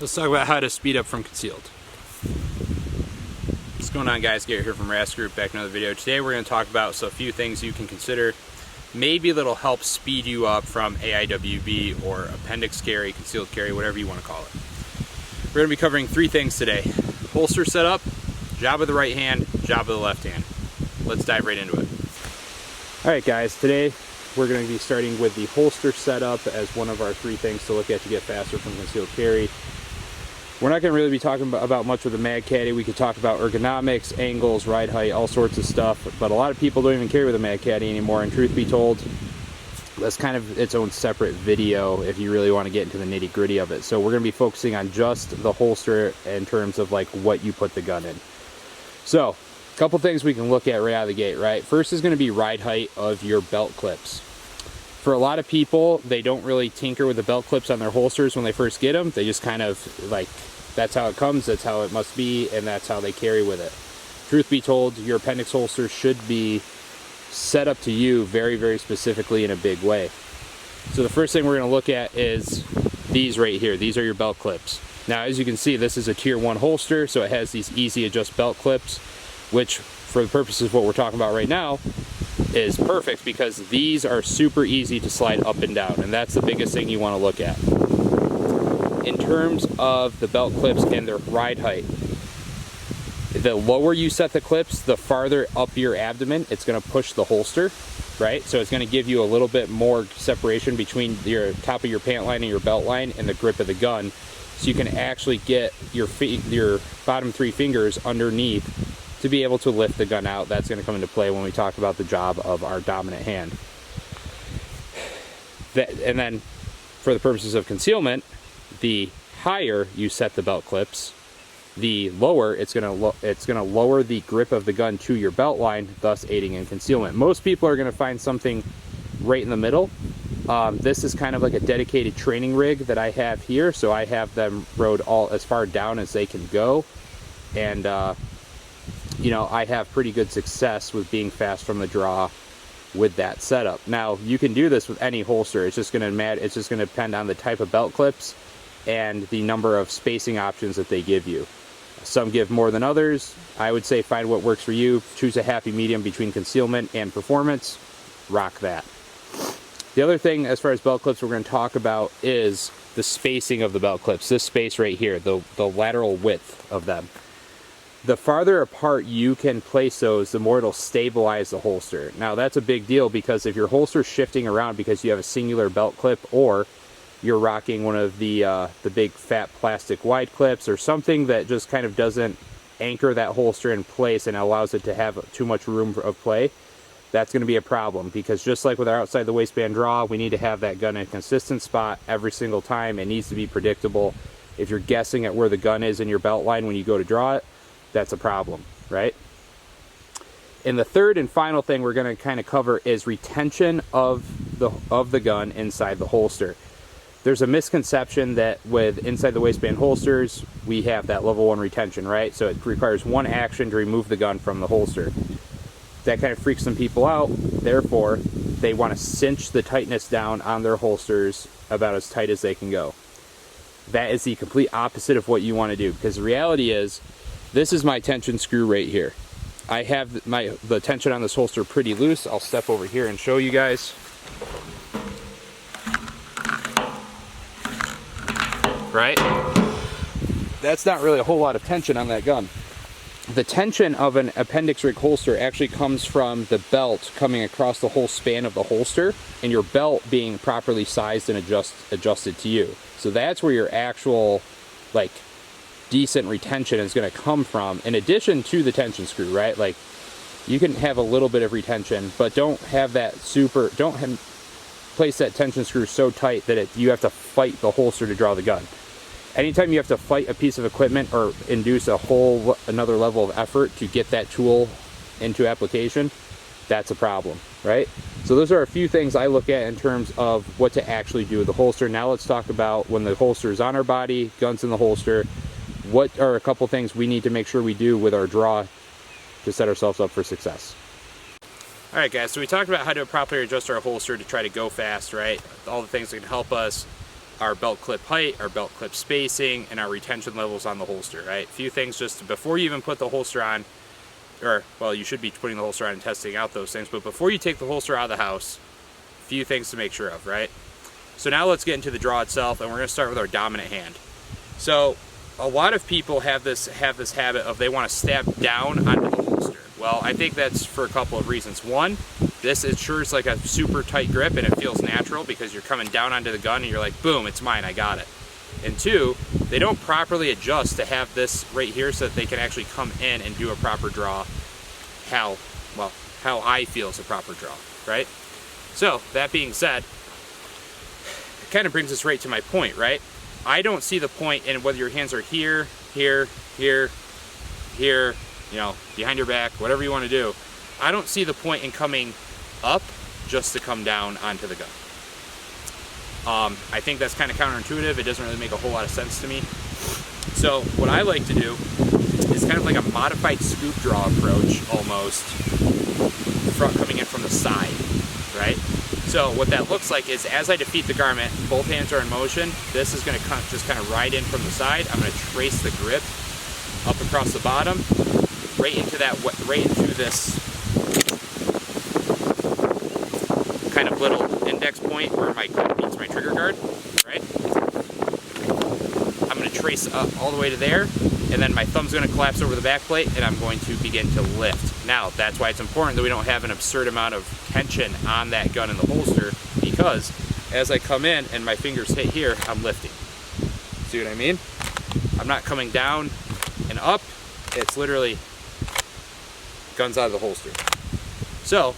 Let's talk about how to speed up from concealed. What's going on, guys? Garrett here from RAS Group, back in another video. Today we're going to talk about a few things you can consider. Maybe that'll help speed you up from AIWB or Appendix Carry, concealed carry, whatever you want to call it. We're going to be covering three things today. Holster setup, job of the right hand, job of the left hand. Let's dive right into it. Alright guys, today we're going to be starting with the holster setup as one of our three things to look at to get faster from concealed carry. We're not going to really be talking about much with the Mag Caddy. We could talk about ergonomics, angles, ride height, all sorts of stuff, but a lot of people don't even carry with a Mag Caddy anymore, and truth be told, that's kind of its own separate video if you really want to get into the nitty gritty of it. So we're going to be focusing on just the holster in terms of like what you put the gun in. So a couple things we can look at right out of the gate, right? First is going to be ride height of your belt clips. For a lot of people, they don't really tinker with the belt clips on their holsters when they first get them. They just kind of like, that's how it comes, that's how it must be, and that's how they carry with it. Truth be told, your appendix holster should be set up to you very, very specifically in a big way. So the first thing we're going to look at is these right here. These are your belt clips. Now, as you can see, this is a tier 1 holster, so it has these easy adjust belt clips, which for the purposes of what we're talking about right now is perfect because these are super easy to slide up and down, and that's the biggest thing you want to look at. In terms of the belt clips and their ride height, the lower you set the clips, the farther up your abdomen it's going to push the holster, right? So it's going to give you a little bit more separation between your top of your pant line and your belt line and the grip of the gun, so you can actually get your bottom 3 fingers underneath to be able to lift the gun out. That's going to come into play when we talk about the job of our dominant hand. And then for the purposes of concealment, the higher you set the belt clips, the lower it's going to lower the grip of the gun to your belt line, thus aiding in concealment. Most people are going to find something right in the middle. This is kind of like a dedicated training rig that I have here, so I have them rode all as far down as they can go, and you know, I have pretty good success with being fast from the draw with that setup. Now, you can do this with any holster. It's just going to depend on the type of belt clips and the number of spacing options that they give you. Some give more than others. I would say find what works for you. Choose a happy medium between concealment and performance. Rock that. The other thing as far as belt clips we're going to talk about is the spacing of the belt clips. This space right here, the lateral width of them. The farther apart you can place those, the more it'll stabilize the holster. Now that's a big deal because if your holster's shifting around because you have a singular belt clip, or you're rocking one of the big fat plastic wide clips or something that just kind of doesn't anchor that holster in place and allows it to have too much room of play, that's going to be a problem, because just like with our outside the waistband draw, we need to have that gun in a consistent spot every single time. It needs to be predictable. If you're guessing at where the gun is in your belt line when you go to draw it, that's a problem, right? And the third and final thing we're going to kind of cover is retention of the gun inside the holster. There's a misconception that with inside the waistband holsters, we have that level 1 retention, right? So it requires one action to remove the gun from the holster. That kind of freaks some people out. Therefore, they want to cinch the tightness down on their holsters about as tight as they can go. That is the complete opposite of what you want to do, because the reality is, this is my tension screw right here. I have the tension on this holster pretty loose. I'll step over here and show you guys. Right? That's not really a whole lot of tension on that gun. The tension of an appendix rig holster actually comes from the belt coming across the whole span of the holster, and your belt being properly sized and adjusted to you. So that's where your actual, like, decent retention is going to come from, in addition to the tension screw, right? Like, you can have a little bit of retention, but don't have that place that tension screw so tight that you have to fight the holster to draw the gun. Anytime you have to fight a piece of equipment or induce another level of effort to get that tool into application, that's a problem, right? So those are a few things I look at in terms of what to actually do with the holster. Now let's talk about when the holster is on our body, guns in the holster. What are a couple things we need to make sure we do with our draw to set ourselves up for success? Alright guys, so we talked about how to properly adjust our holster to try to go fast, right? All the things that can help us our belt clip height, our belt clip spacing, and our retention levels on the holster, right? A few things just before you even put the holster on, or, well, you should be putting the holster on and testing out those things, but before you take the holster out of the house, a few things to make sure of, right? So now let's get into the draw itself, and we're gonna start with our dominant hand. So a lot of people have this habit of they wanna stab down onto the holster. Well, I think that's for a couple of reasons. One, this ensures like a super tight grip and it feels natural because you're coming down onto the gun and you're like, boom, it's mine, I got it. And two, they don't properly adjust to have this right here so that they can actually come in and do a proper draw how I feel is a proper draw, right? So that being said, it kind of brings us right to my point, right? I don't see the point in whether your hands are here, here, here, here, you know, behind your back, whatever you want to do. I don't see the point in coming up just to come down onto the gun. I think that's kind of counterintuitive. It doesn't really make a whole lot of sense to me. So what I like to do is kind of like a modified scoop draw approach almost, coming in from the side, right? So what that looks like is as I defeat the garment, both hands are in motion. This is going to just kind of ride in from the side. I'm going to trace the grip up across the bottom, right into this kind of little index point where my gun meets my trigger guard, right? I'm going to trace up all the way to there, and then my thumb's going to collapse over the back plate, and I'm going to begin to lift. Now, that's why it's important that we don't have an absurd amount of tension on that gun in the holster, because as I come in and my fingers hit here, I'm lifting. See what I mean? I'm not coming down and up. It's literally guns out of the holster. So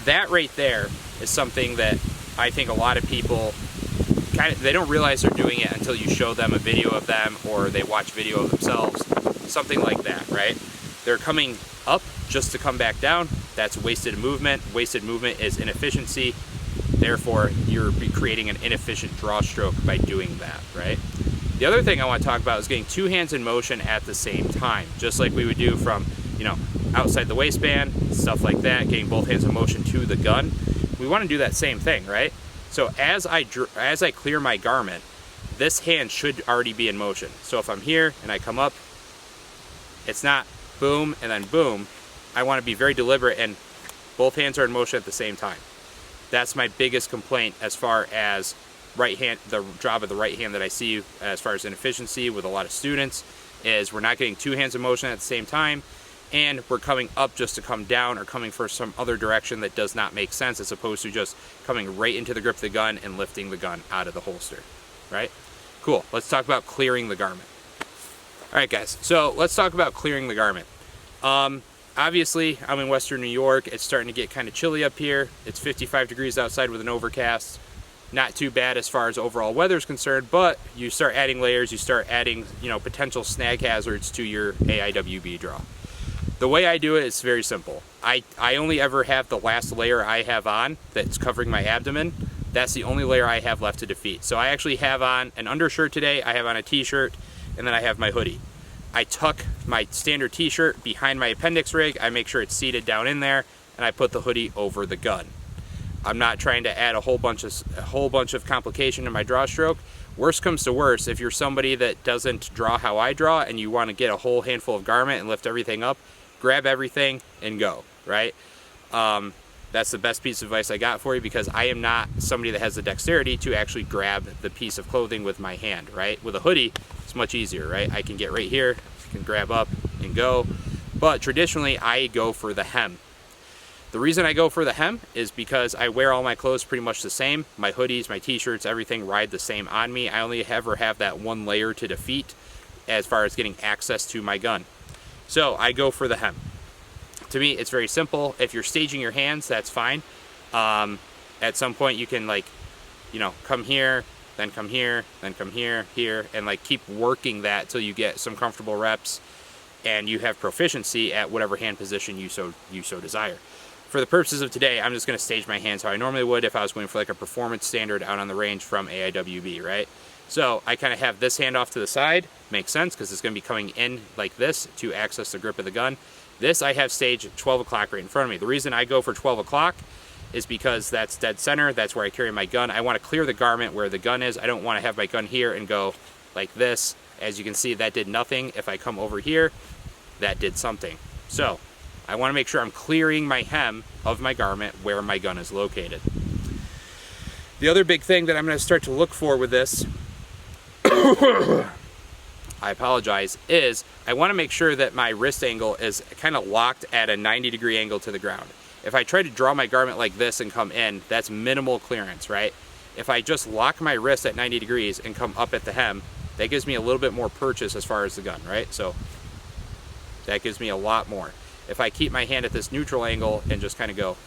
that right there is something that I think a lot of people they don't realize they're doing it until you show them a video of them or they watch video of themselves, something like that, right? They're coming up just to come back down. That's wasted movement. Wasted movement is inefficiency. Therefore, you're creating an inefficient draw stroke by doing that, right? The other thing I want to talk about is getting two hands in motion at the same time, just like we would do from, you know, outside the waistband, stuff like that, getting both hands in motion to the gun. We want to do that same thing, right? So as I clear my garment, this hand should already be in motion. So if I'm here and I come up, it's not boom and then boom. I want to be very deliberate and both hands are in motion at the same time. That's my biggest complaint as far as right hand, the job of the right hand that I see as far as inefficiency with a lot of students is we're not getting two hands in motion at the same time, and we're coming up just to come down or coming for some other direction that does not make sense, as opposed to just coming right into the grip of the gun and lifting the gun out of the holster, right? Cool, let's talk about clearing the garment. All right, guys, so let's talk about clearing the garment. Obviously, I'm in Western New York. It's starting to get kind of chilly up here. It's 55 degrees outside with an overcast. Not too bad as far as overall weather is concerned, but you start adding layers, you start adding, you know, potential snag hazards to your AIWB draw. The way I do it is very simple. I only ever have the last layer I have on that's covering my abdomen. That's the only layer I have left to defeat. So I actually have on an undershirt today, I have on a t-shirt, and then I have my hoodie. I tuck my standard t-shirt behind my appendix rig, I make sure it's seated down in there, and I put the hoodie over the gun. I'm not trying to add a whole bunch of complication to my draw stroke. Worst comes to worst, if you're somebody that doesn't draw how I draw and you want to get a whole handful of garment and lift everything up, grab everything and go, right? That's the best piece of advice I got for you, because I am not somebody that has the dexterity to actually grab the piece of clothing with my hand, right? With a hoodie, it's much easier, right? I can get right here, I can grab up and go. But traditionally, I go for the hem. The reason I go for the hem is because I wear all my clothes pretty much the same. My hoodies, my t-shirts, everything ride the same on me. I only ever have that one layer to defeat as far as getting access to my gun. So I go for the hem. To me, it's very simple. If you're staging your hands, that's fine. At some point you can, like, you know, come here, then come here, then come here, here, and like keep working that till you get some comfortable reps and you have proficiency at whatever hand position you so desire. For the purposes of today, I'm just going to stage my hands how I normally would if I was going for like a performance standard out on the range from AIWB, right? So I kind of have this hand off to the side. Makes sense because it's going to be coming in like this to access the grip of the gun. This I have staged at 12 o'clock right in front of me. The reason I go for 12 o'clock is because that's dead center. That's where I carry my gun. I want to clear the garment where the gun is. I don't want to have my gun here and go like this. As you can see, that did nothing. If I come over here, that did something. So I want to make sure I'm clearing my hem of my garment where my gun is located. The other big thing that I'm going to start to look for with this, I apologize, is I want to make sure that my wrist angle is kind of locked at a 90-degree angle to the ground. If I try to draw my garment like this and come in, that's minimal clearance, right? If I just lock my wrist at 90 degrees and come up at the hem, that gives me a little bit more purchase as far as the gun, right? So that gives me a lot more. If I keep my hand at this neutral angle and just kind of go,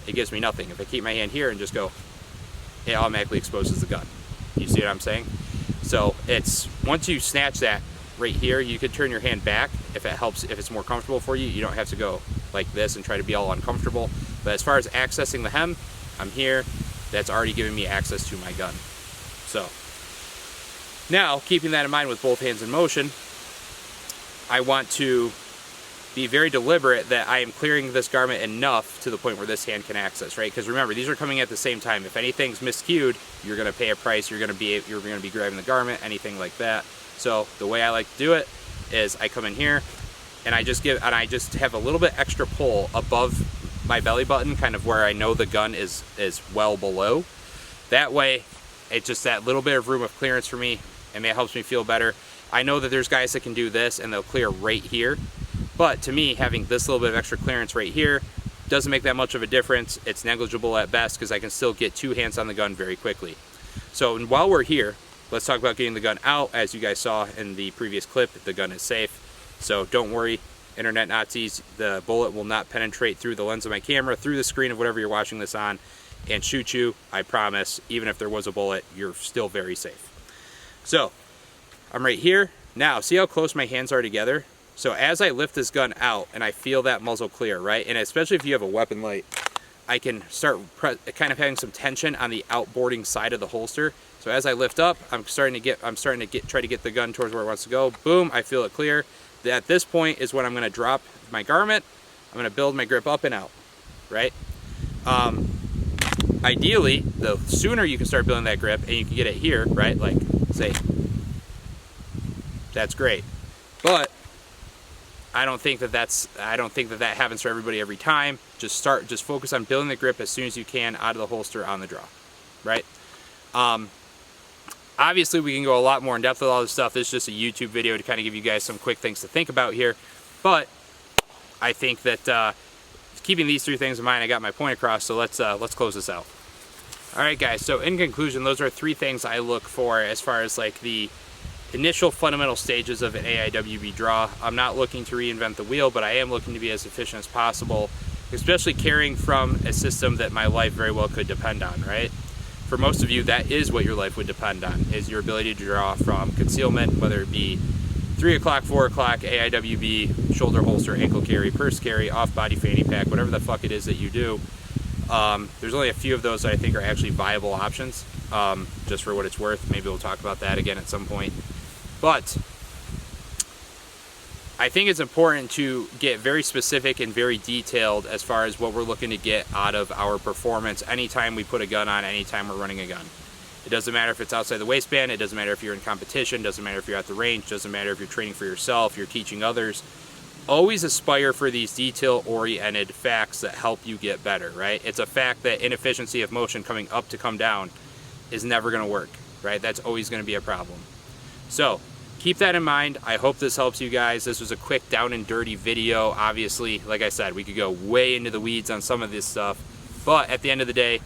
it gives me nothing. If I keep my hand here and just go, it automatically exposes the gun. You see what I'm saying? So it's, once you snatch that right here, you could turn your hand back if it helps, if it's more comfortable for you. You don't have to go like this and try to be all uncomfortable. But as far as accessing the hem, I'm here. That's already giving me access to my gun. So now, keeping that in mind with both hands in motion, I want to be very deliberate that I am clearing this garment enough to the point where this hand can access, right? Because remember, these are coming at the same time. If anything's miscued, you're going to pay a price. You're going to be grabbing the garment, anything like that. So the way I like to do it is I come in here and I just have a little bit extra pull above my belly button, kind of where I know the gun is well below. That way, it's just that little bit of room of clearance for me, and it helps me feel better. I know that there's guys that can do this and they'll clear right here. But to me, having this little bit of extra clearance right here doesn't make that much of a difference. It's negligible at best because I can still get two hands on the gun very quickly. So while we're here, let's talk about getting the gun out. As you guys saw in the previous clip, the gun is safe. So don't worry, internet Nazis, the bullet will not penetrate through the lens of my camera, through the screen of whatever you're watching this on, and shoot you. I promise, even if there was a bullet, you're still very safe. So I'm right here. Now, see how close my hands are together? So as I lift this gun out and I feel that muzzle clear, right? And especially if you have a weapon light, I can start kind of having some tension on the outboarding side of the holster. So as I lift up, I'm starting to try to get the gun towards where it wants to go. Boom, I feel it clear. At this point is when I'm going to drop my garment. I'm going to build my grip up and out, right? Ideally, the sooner you can start building that grip and you can get it here, right? Like, say, that's great. But I don't think that that happens for everybody every time. Just focus on building the grip as soon as you can out of the holster on the draw, right? Obviously, we can go a lot more in depth with all this stuff. This is just a YouTube video to kind of give you guys some quick things to think about here. But I think that keeping these three things in mind, I got my point across. So let's close this out. All right, guys. So in conclusion, those are three things I look for as far as like the initial fundamental stages of an AIWB draw. I'm not looking to reinvent the wheel, but I am looking to be as efficient as possible, especially carrying from a system that my life very well could depend on, right? For most of you, that is what your life would depend on, is your ability to draw from concealment, whether it be 3 o'clock, 4 o'clock, AIWB, shoulder holster, ankle carry, purse carry, off-body fanny pack, whatever the fuck it is that you do. There's only a few of those that I think are actually viable options, just for what it's worth. Maybe we'll talk about that again at some point. But I think it's important to get very specific and very detailed as far as what we're looking to get out of our performance anytime we put a gun on, anytime we're running a gun. It doesn't matter if it's outside the waistband, it doesn't matter if you're in competition, it doesn't matter if you're at the range, it doesn't matter if you're training for yourself, you're teaching others. Always aspire for these detail-oriented facts that help you get better, right? It's a fact that inefficiency of motion coming up to come down is never going to work, right? That's always going to be a problem. So keep that in mind. I hope this helps you guys. This was a quick down and dirty video. Obviously, like I said, we could go way into the weeds on some of this stuff, but at the end of the day,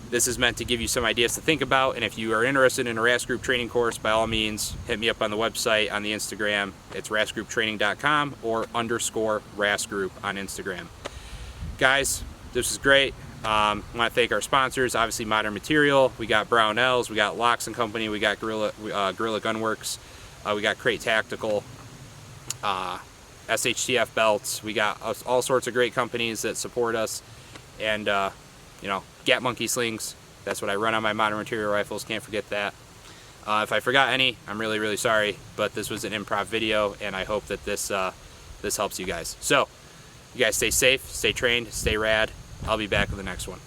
this is meant to give you some ideas to think about. And if you are interested in a RAS Group training course, by all means, hit me up on the website, on the Instagram. It's rasgrouptraining.com or _RAS Group on Instagram. Guys, this is great. I want to thank our sponsors, obviously Modern Material. We got Brownells, we got Locks & Company, we got Gorilla Gunworks. We got Crate Tactical, SHTF belts. We got all sorts of great companies that support us. And, you know, Gat Monkey slings. That's what I run on my Modern Material rifles. Can't forget that. If I forgot any, I'm really, really sorry. But this was an improv video, and I hope that this helps you guys. So, you guys stay safe, stay trained, stay rad, I'll be back with the next one.